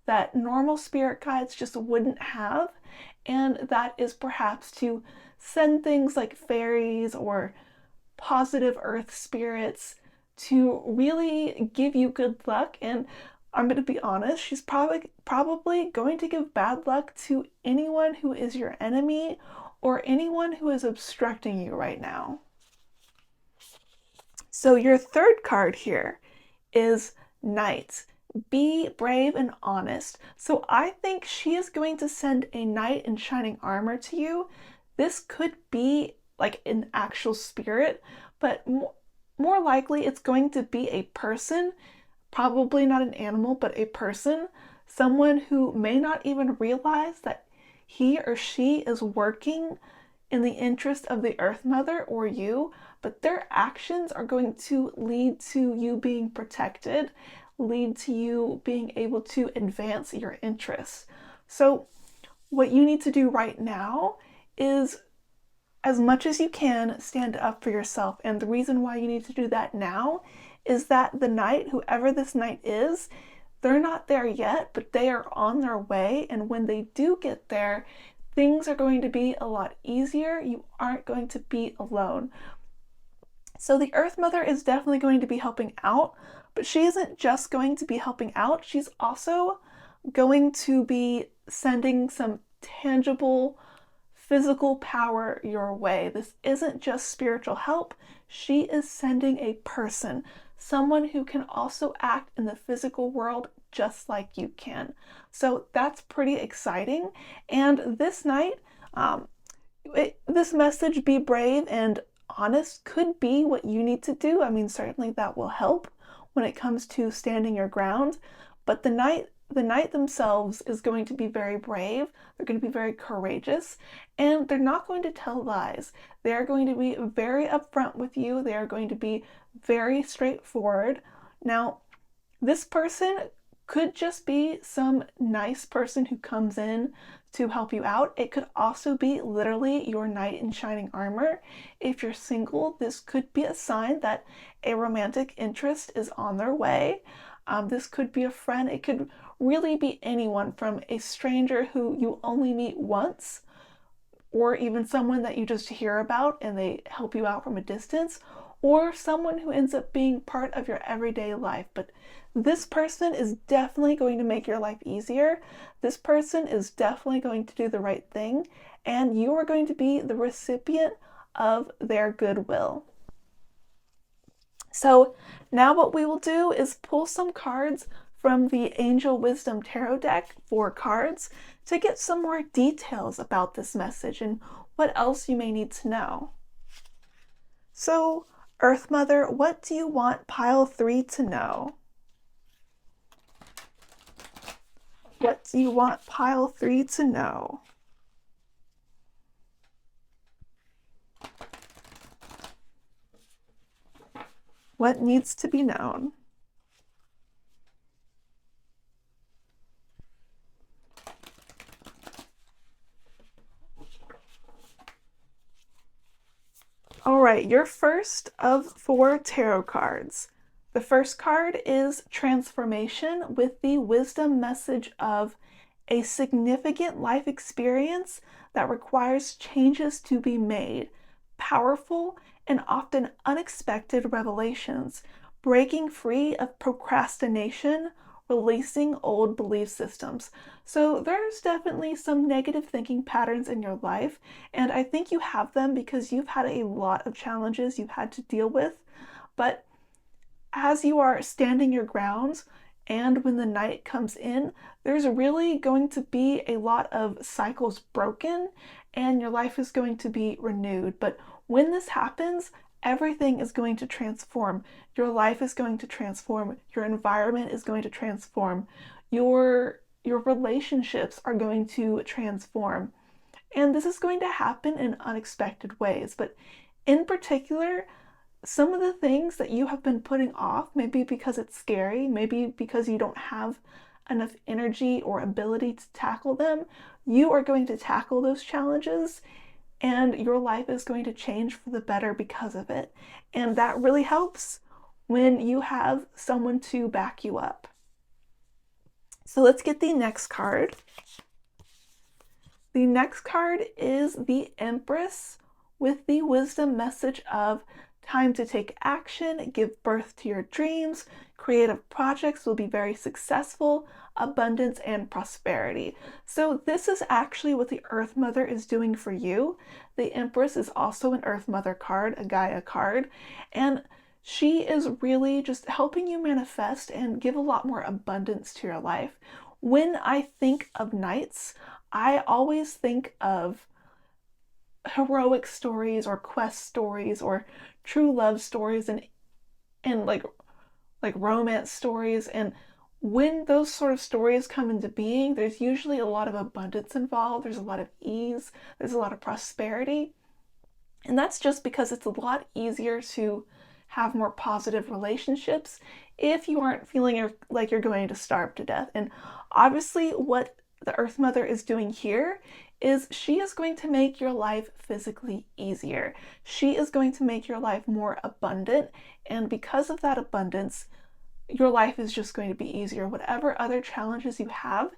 that normal spirit guides just wouldn't have. And that is perhaps to send things like fairies or positive earth spirits to really give you good luck. And I'm going to be honest, she's probably going to give bad luck to anyone who is your enemy or anyone who is obstructing you right now. So your third card here is Knight. Be brave and honest. So I think she is going to send a knight in shining armor to you. This could be like an actual spirit, but more likely it's going to be a person. Probably not an animal, but a person, someone who may not even realize that he or she is working in the interest of the Earth Mother or you, but their actions are going to lead to you being protected, lead to you being able to advance your interests. So what you need to do right now is, as much as you can, stand up for yourself. And the reason why you need to do that now is that the knight, whoever this knight is, they're not there yet, but they are on their way. And when they do get there, things are going to be a lot easier. You aren't going to be alone. So the Earth Mother is definitely going to be helping out, but she isn't just going to be helping out. She's also going to be sending some tangible physical power your way. This isn't just spiritual help. She is sending a person, someone who can also act in the physical world just like you can. So that's pretty exciting. And this night, this message, be brave and honest, could be what you need to do. I mean, certainly that will help when it comes to standing your ground. But the knight themselves is going to be very brave. They're going to be very courageous, and they're not going to tell lies. They are going to be very upfront with you. They are going to be very straightforward. Now, this person could just be some nice person who comes in to help you out. It could also be literally your knight in shining armor. If you're single, this could be a sign that a romantic interest is on their way. This could be a friend. It could really be anyone, from a stranger who you only meet once, or even someone that you just hear about and they help you out from a distance, or someone who ends up being part of your everyday life. But this person is definitely going to make your life easier. This person is definitely going to do the right thing, and you are going to be the recipient of their goodwill. So now what we will do is pull some cards from the Angel Wisdom Tarot deck, 4 cards, to get some more details about this message and what else you may need to know. So, Earth Mother, what do you want pile 3 to know? What do you want pile 3 to know? What needs to be known? All right, your first of 4 tarot cards. The first card is Transformation, with the wisdom message of a significant life experience that requires changes to be made, powerful and often unexpected revelations, breaking free of procrastination, releasing old belief systems. So there's definitely some negative thinking patterns in your life, and I think you have them because you've had a lot of challenges you've had to deal with. But as you are standing your ground, and when the night comes in, there's really going to be a lot of cycles broken, and your life is going to be renewed. But when this happens, everything is going to transform. Your life is going to transform. Your environment is going to transform. Your relationships are going to transform. And this is going to happen in unexpected ways. But in particular, some of the things that you have been putting off, maybe because it's scary, maybe because you don't have enough energy or ability to tackle them, you are going to tackle those challenges, and your life is going to change for the better because of it. And that really helps when you have someone to back you up. So let's get the next card. The next card is the Empress, with the wisdom message of time to take action, give birth to your dreams, creative projects will be very successful, abundance and prosperity. So this is actually what the Earth Mother is doing for you. The Empress is also an Earth Mother card, a Gaia card, and she is really just helping you manifest and give a lot more abundance to your life. When I think of knights, I always think of heroic stories or quest stories or true love stories and like romance stories. And when those sort of stories come into being, there's usually a lot of abundance involved. There's a lot of ease. There's a lot of prosperity. And that's just because it's a lot easier to have more positive relationships if you aren't feeling like you're going to starve to death. And obviously what the Earth Mother is doing here is she is going to make your life physically easier. She is going to make your life more abundant, and because of that abundance, your life is just going to be easier. Whatever other challenges you have,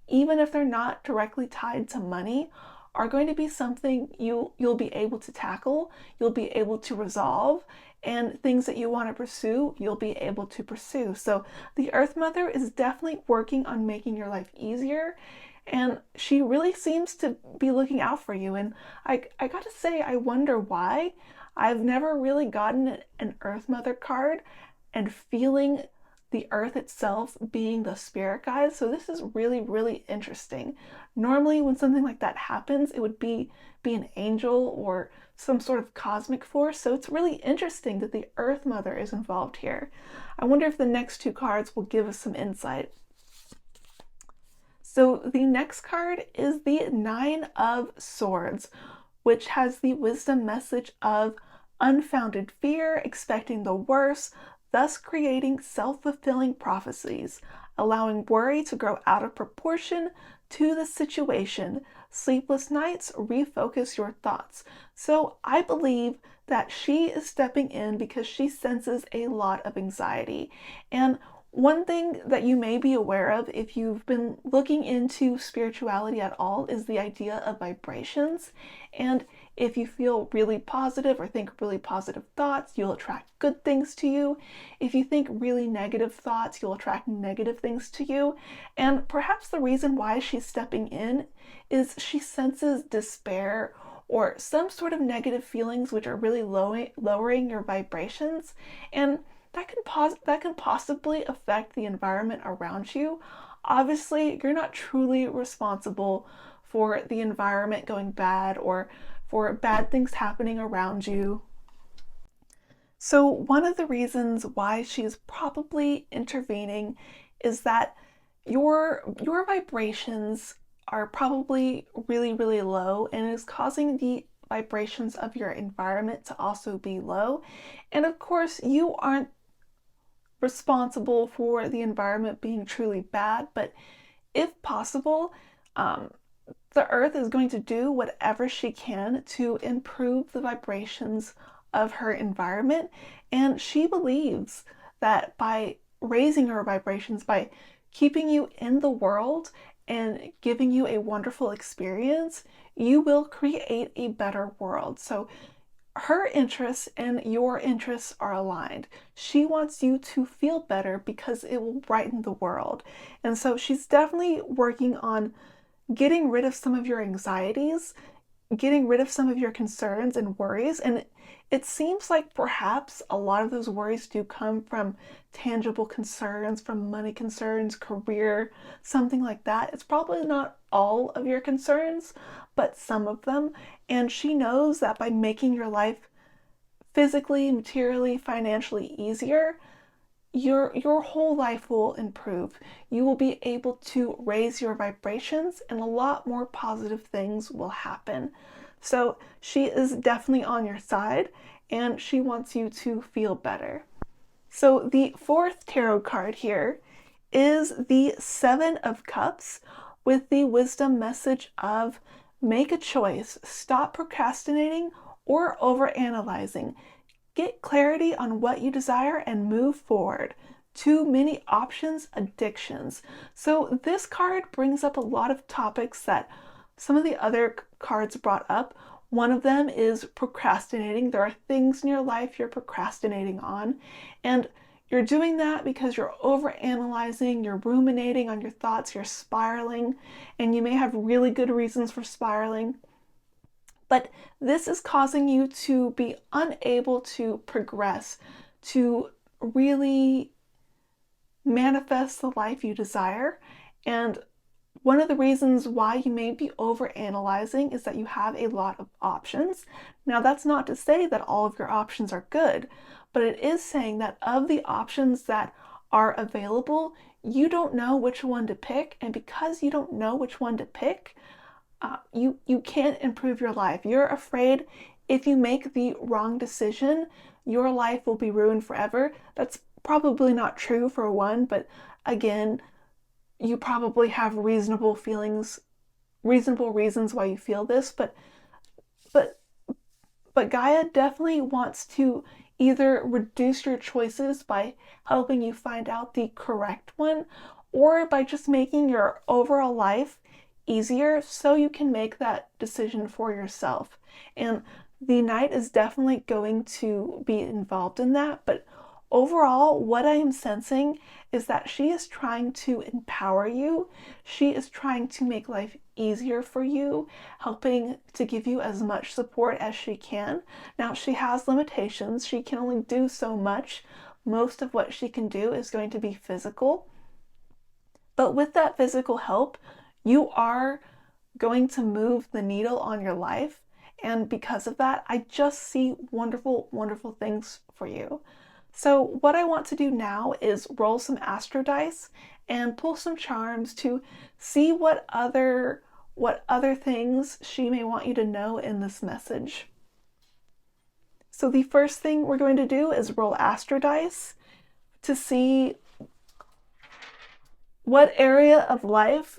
even if they're not directly tied to money, are going to be something you'll be able to tackle, you'll be able to resolve, and things that you want to pursue, you'll be able to pursue. So the Earth Mother is definitely working on making your life easier, and she really seems to be looking out for you. And I gotta say, I wonder why. I've never really gotten an Earth Mother card, and feeling the earth itself being the spirit guide. So this is really, really interesting. Normally when something like that happens, it would be an angel or some sort of cosmic force. So it's really interesting that the Earth Mother is involved here. I wonder if the next two cards will give us some insight. So the next card is the Nine of Swords, which has the wisdom message of unfounded fear, expecting the worst, thus creating self-fulfilling prophecies, allowing worry to grow out of proportion to the situation. Sleepless nights, refocus your thoughts. So I believe that she is stepping in because she senses a lot of anxiety. And one thing that you may be aware of if you've been looking into spirituality at all is the idea of vibrations. And if you feel really positive or think really positive thoughts, you'll attract good things to you. If you think really negative thoughts, you'll attract negative things to you. And perhaps the reason why she's stepping in is she senses despair or some sort of negative feelings which are really lowering your vibrations. And that can possibly affect the environment around you. Obviously, you're not truly responsible for the environment going bad or for bad things happening around you. So one of the reasons why she's probably intervening is that your vibrations are probably really, really low, and is causing the vibrations of your environment to also be low. And of course, you aren't responsible for the environment being truly bad, but if possible, the earth is going to do whatever she can to improve the vibrations of her environment. And she believes that by raising her vibrations, by keeping you in the world and giving you a wonderful experience, you will create a better world. So her interests and your interests are aligned. She wants you to feel better because it will brighten the world. And so she's definitely working on getting rid of some of your anxieties, getting rid of some of your concerns and worries. And it seems like perhaps a lot of those worries do come from tangible concerns, from money concerns, career, something like that. It's probably not all of your concerns, but some of them. And she knows that by making your life physically, materially, financially easier, your whole life will improve. You will be able to raise your vibrations and a lot more positive things will happen. So she is definitely on your side and she wants you to feel better. So the fourth tarot card here is the Seven of Cups with the wisdom message of make a choice, stop procrastinating or overanalyzing. Get clarity on what you desire and move forward. Too many options, addictions. So this card brings up a lot of topics that some of the other cards brought up. One of them is procrastinating. There are things in your life you're procrastinating on, and you're doing that because you're overanalyzing, you're ruminating on your thoughts, you're spiraling, and you may have really good reasons for spiraling. But this is causing you to be unable to progress, to really manifest the life you desire. And one of the reasons why you may be overanalyzing is that you have a lot of options. Now, that's not to say that all of your options are good, but it is saying that of the options that are available, you don't know which one to pick. And because you don't know which one to pick, you can't improve your life. You're afraid if you make the wrong decision, your life will be ruined forever. That's probably not true for one, but again, you probably have reasonable reasons why you feel this, but Gaia definitely wants to either reduce your choices by helping you find out the correct one, or by just making your overall life easier so you can make that decision for yourself. And the Knight is definitely going to be involved in that, but overall, what I am sensing is that she is trying to empower you. She is trying to make life easier for you, helping to give you as much support as she can. Now, she has limitations. She can only do so much, most of what she can do is going to be physical. But with that physical help, you are going to move the needle on your life. And because of that, I just see wonderful, wonderful things for you. So what I want to do now is roll some astro dice and pull some charms to see what other things she may want you to know in this message. So the first thing we're going to do is roll astro dice to see what area of life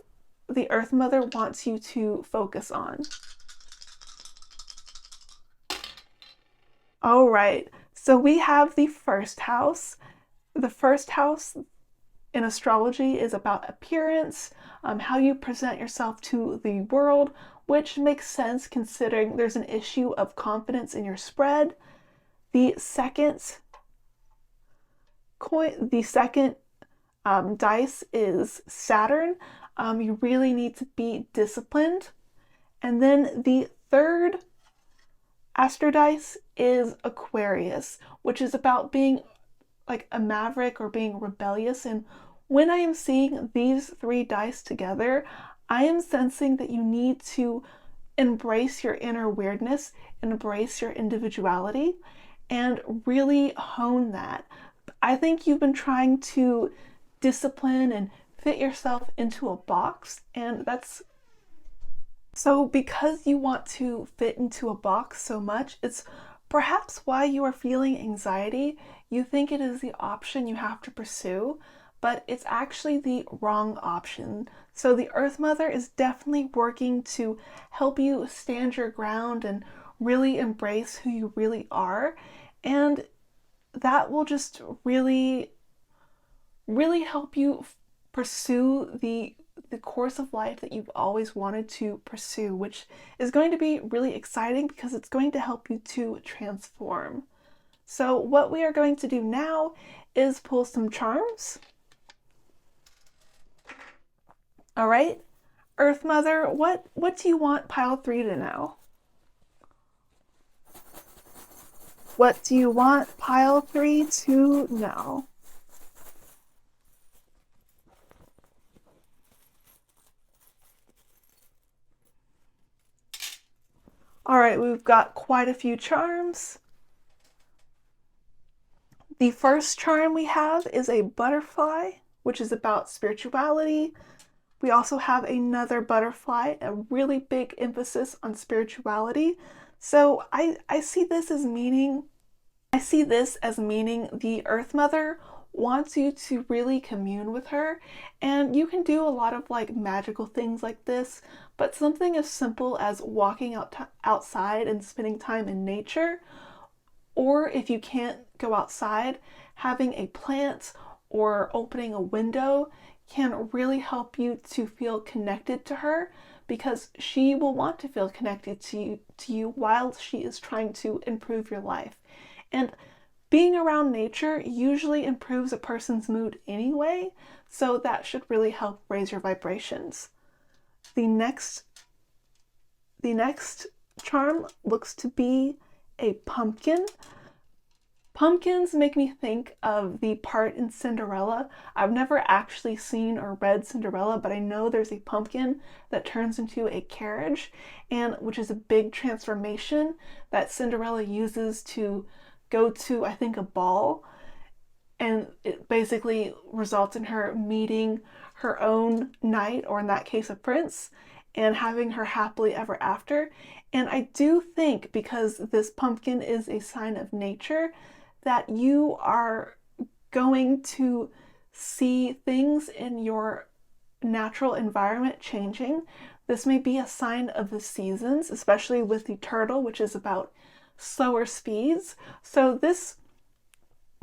the Earth Mother wants you to focus on. All right, so we have the first house. The first house in astrology is about appearance, how you present yourself to the world, which makes sense considering there's an issue of confidence in your spread. The second dice is Saturn. You really need to be disciplined. And then the third astro dice is Aquarius, which is about being like a maverick or being rebellious. And when I am seeing these three dice together, I am sensing that you need to embrace your inner weirdness, embrace your individuality, and really hone that. I think you've been trying to discipline and fit yourself into a box, and that's so because you want to fit into a box so much, it's perhaps why you are feeling anxiety. You think it is the option you have to pursue, but it's actually the wrong option. So the Earth Mother is definitely working to help you stand your ground and really embrace who you really are. And that will just really, really help you pursue the course of life that you've always wanted to pursue, which is going to be really exciting because it's going to help you to transform. So what we are going to do now is pull some charms. All right, Earth Mother, what do you want pile 3 to know? What do you want pile 3 to know? All right, we've got quite a few charms. The first charm we have is a butterfly, which is about spirituality. We also have another butterfly, a really big emphasis on spirituality. So I see this as meaning the Earth Mother wants you to really commune with her, and you can do a lot of like magical things like this, but something as simple as walking outside and spending time in nature, or if you can't go outside, having a plant or opening a window can really help you to feel connected to her, because she will want to feel connected to you while she is trying to improve your life. And being around nature usually improves a person's mood anyway, so that should really help raise your vibrations. The next charm looks to be a pumpkin. Pumpkins make me think of the part in Cinderella. I've never actually seen or read Cinderella, but I know there's a pumpkin that turns into a carriage, and which is a big transformation that Cinderella uses to go to, I think, a ball, and it basically results in her meeting her own knight, or in that case, a prince, and having her happily ever after. And I do think, because this pumpkin is a sign of nature, that you are going to see things in your natural environment changing. This may be a sign of the seasons, especially with the turtle, which is about slower speeds. So this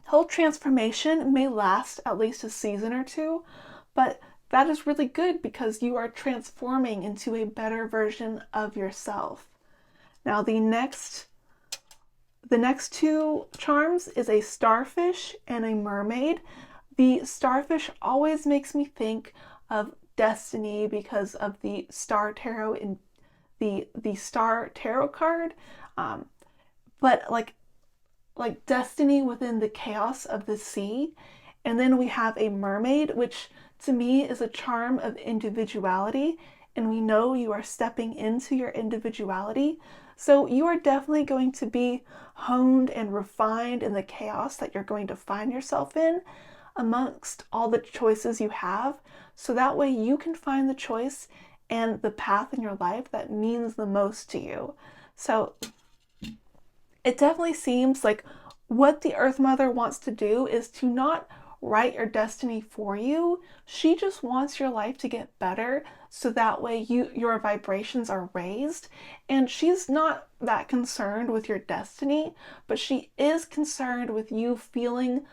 whole transformation may last at least a season or two, but that is really good because you are transforming into a better version of yourself. Now the next two charms is a starfish and a mermaid. The starfish always makes me think of destiny because of the star tarot in the star tarot card. But like like destiny within the chaos of the sea. And then we have a mermaid, which to me is a charm of individuality. And we know you are stepping into your individuality. So you are definitely going to be honed and refined in the chaos that you're going to find yourself in amongst all the choices you have. So that way you can find the choice and the path in your life that means the most to you. So it definitely seems like what the Earth Mother wants to do is to not write your destiny for you. She just wants your life to get better so that way your vibrations are raised. And she's not that concerned with your destiny, but she is concerned with you feeling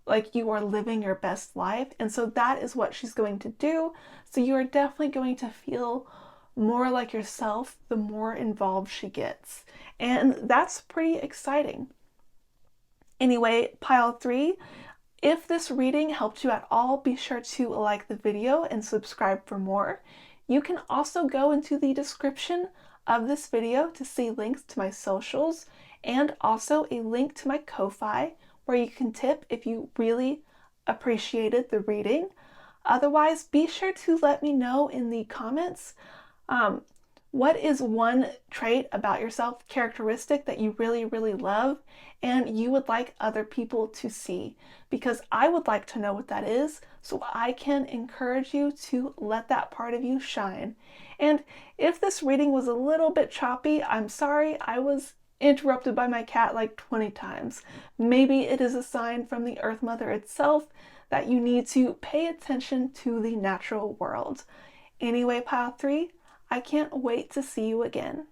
like you are living your best life. And so that is what she's going to do. So you are definitely going to feel more like yourself the more involved she gets. And that's pretty exciting. Anyway, pile 3, if this reading helped you at all, be sure to like the video and subscribe for more. You can also go into the description of this video to see links to my socials and also a link to my Ko-Fi where you can tip if you really appreciated the reading. Otherwise, be sure to let me know in the comments what is one trait about yourself, characteristic that you really, really love and you would like other people to see? Because I would like to know what that is so I can encourage you to let that part of you shine. And if this reading was a little bit choppy, I'm sorry. I was interrupted by my cat like 20 times. Maybe it is a sign from the Earth Mother itself that you need to pay attention to the natural world. Anyway, pile 3, I can't wait to see you again.